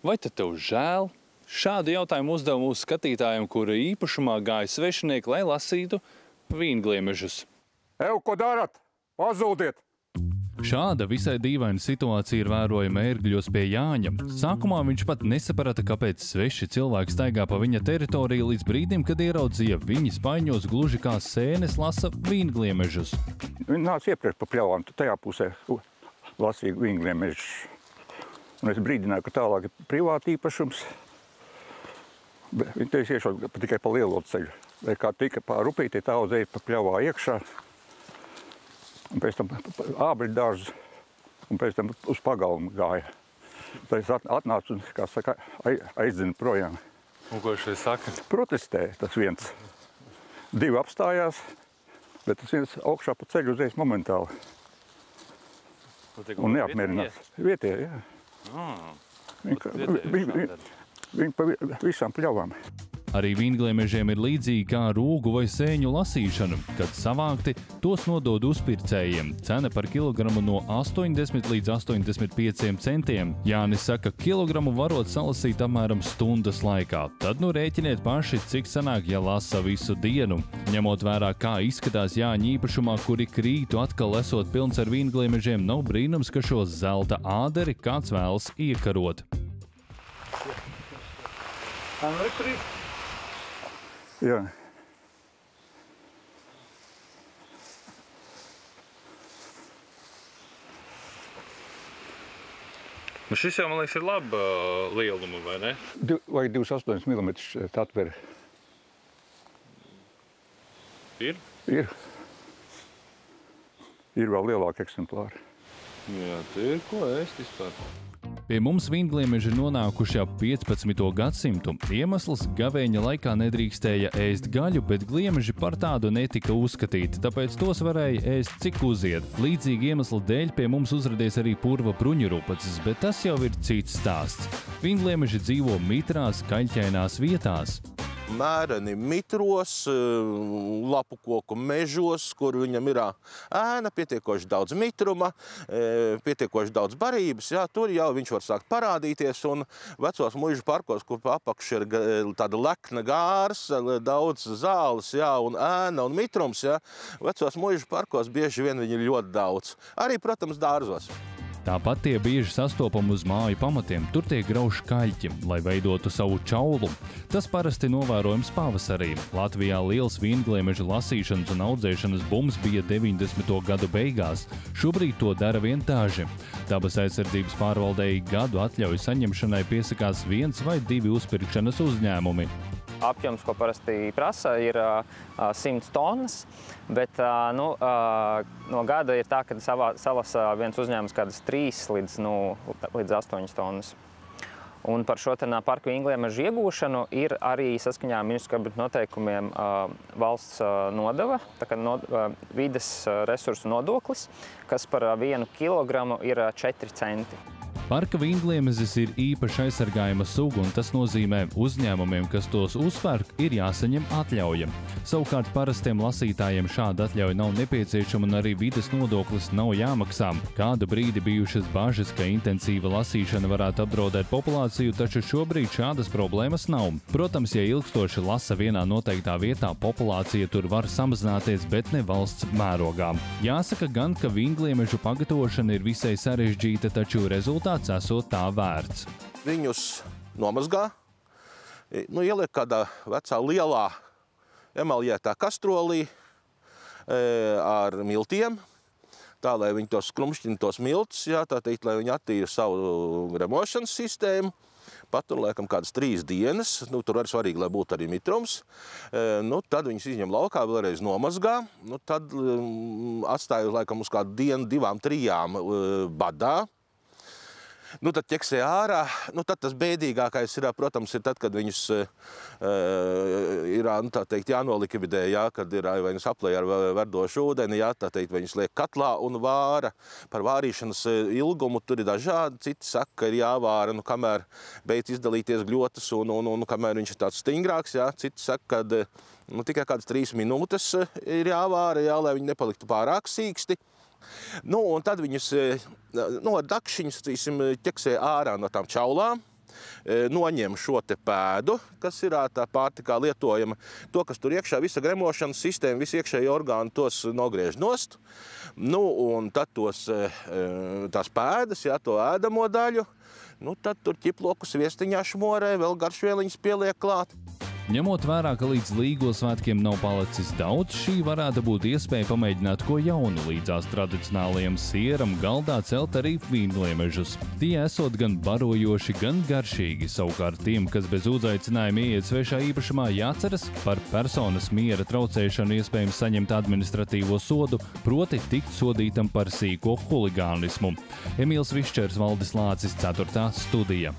Vai tad tev žēl? Šādu jautājumu uzdev mūsu skatītājiem, kura īpašumā gāja svešinieki, lai lasītu vīngliemežus. Ko darat? Pazūdiet! Šāda visai dīvaina situācija ir vērojama ērgļos pie Jāņa. Sākumā viņš pat nesaprata, kāpēc sveši cilvēki staigā pa viņa teritoriju līdz brīdim, kad ieraudzīja viņa spaiņos gluži kā sēnes lasa vīngliemežus. Viņi nāca iepriekš pa pļavām, tajā pusē lasīja vīngliemežus. Un es brīdināju, ka tālāk ir privāti īpašums. Viņi teica iešot tikai pa lielo ceļu. Vai kā tika pār upīti, tā uzēja pa pļavā iekšā. Un pēc tam ābļu dārzu, un pēc tam uz pagalmu gāja. Tad es atnācu un, kā saka, aizzinu projām. Un ko šeit saka? Protestē tas viens. Divi apstājās, bet tas viens augšā pa ceļu uzreiz momentāli. Un neapmierinās. Vietējie, jā. Viņi pa visām pļavām. Arī vīngliemežiem ir līdzīgi kā rūgu vai sēņu lasīšana. Kad savākti, tos nodod uzpircējiem. Cena par kilogramu no 80 līdz 85 centiem. Jānis saka, kilogramu varot salasīt apmēram stundas laikā. Tad nu rēķiniet paši, cik sanāk, ja lasa visu dienu. Ņemot vērā, kā izskatās Jāņa īpašumā, kuri krītu atkal esot pilns ar vīngliemežiem, nav brīnums, ka šo zelta āderi kāds vēlas iekarot. Jā. Šis jau, man liekas, ir laba lieluma, vai ne? Vai 28 mm atveri. Ir? Ir. Ir vēl lielāki eksemplāri. Jā, te ir ko ēst vispār. Pie mums vīngliemeži ir nonākuši ap 15. gadsimtu. Iemesls gavēņa laikā nedrīkstēja ēst gaļu, bet gliemeži par tādu netika uzskatīti, tāpēc tos varēja ēst cik uziet. Līdzīgi iemesla dēļ pie mums uzradies arī purva bruņurupacis, bet tas jau ir cits stāsts. Vīngliemeži dzīvo mitrās, kaļķainās vietās. Mēreni mitros, lapu koku mežos, kur viņam ir ēna, pietiekoši daudz mitruma, pietiekoši daudz barības. Jā, tur jau viņš var sākt parādīties, un vecos muižu parkos, kur apakš ir tāda lekna gārs, daudz zāles, jā, un ēna un mitrums, jā, vecos muižu parkos bieži vien viņi ir ļoti daudz. Arī, protams, dārzos. Tāpat tie bieži sastopam uz māju pamatiem, tur tiek grauži kaļķi, lai veidotu savu čaulu. Tas parasti novērojams pavasarī. Latvijā liels vīngliemežu lasīšanas un audzēšanas bums bija 90. gadu beigās. Šobrīd to dara vien daži. Dabas aizsardzības pārvaldei gadu atļauju saņemšanai piesakās 1 vai 2 uzpirkšanas uzņēmumi. Apjoms, ko parasti prasa, ir 100 tonnas, bet no gada ir tā, ka salasa viens uzņēmums kādas 3 līdz 8 tonnas. Un par šo parku vīngliemežu iegūšanu ir arī saskaņā ar ministru kabineta noteikumiem valsts nodeva, tā kā vides resursu nodoklis, kas par 1 kilogramu ir 4 centi. Parka vīngliemezis ir īpaši aizsargājama suga, un tas nozīmē uzņēmumiem, kas tos uzpērk, ir jāsaņem atļauja. Savukārt parastiem lasītājiem šāda atļauja nav nepieciešama, un arī vides nodoklis nav jāmaksā. Kādu brīdi bijušas bažas, ka intensīva lasīšana varētu apdraudēt populāciju, taču šobrīd šādas problēmas nav. Protams, ja ilgstoši lasa vienā noteiktā vietā, populācija tur var samazināties, bet ne valsts mērogā. Jāsaka gan, ka vīngliemežu pagatavošana ir visai sarežģīta, taču rezultāts esot tā vērts. Viņus nomazgā, ieliek kādā vecā lielā emaljētā kastrolī ar miltiem, tā, lai viņi tos skrumšķina tos miltus, jā, tā teikt, lai viņi attīra savu gremošanas sistēmu. Patur, laikam, kādas 3 dienas, tur arī svarīgi, lai būtu arī mitrums. Tad viņus izņem laukā, vēlreiz nomazgā, tad atstāju, laikam, uz kādu dienu, 2, 3 badā. Tad ķeksē ārā, tad tas bēdīgākais ir, protams, ir tad, kad viņus ir, tā teikt, jānolikvidē, jā, kad ir vai viņus aplēj ar verdošu ūdeni, jā, tā teikt, viņus liek katlā un vāra. Par vārīšanas ilgumu tur ir dažādi, citi saka, ka ir jāvāra, kamēr beidz izdalīties gļotas un kamēr viņš ir tāds stingrāks, jā, citi saka, ka tikai kādas 3 minūtes ir jāvāra, jā, lai viņi nepaliktu pārāk sīksti. Un tad viņus ar dakšiņus ķeksē ārā no tām čaulām, noņem šo te pēdu, kas ir tā pārtikā lietojama. To, kas tur iekšā, visa gremošanas sistēma, visi iekšēji orgāni tos nogriež nost. Nu, un tad tās pēdas, to ēdamo daļu, tad tur ķiploku sviestiņā šmorē, vēl garšvieliņas pieliek klāt. Ņemot vērā, ka līdz Līgo svētkiem nav palicis daudz, šī varētu būt iespēja pamēģināt ko jaunu līdzās tradicionālajam sieram galdā celt arī vīngliemežus. Tie esot gan barojoši, gan garšīgi. Savukārt tiem, kas bez uzaicinājuma ieiet svešā īpašumā, jāceras par personas miera traucēšanu iespējams saņemt administratīvo sodu, proti tikt sodītam par sīko huligānismu. Emīls Višķers, Valdis Lācis, 4. studija.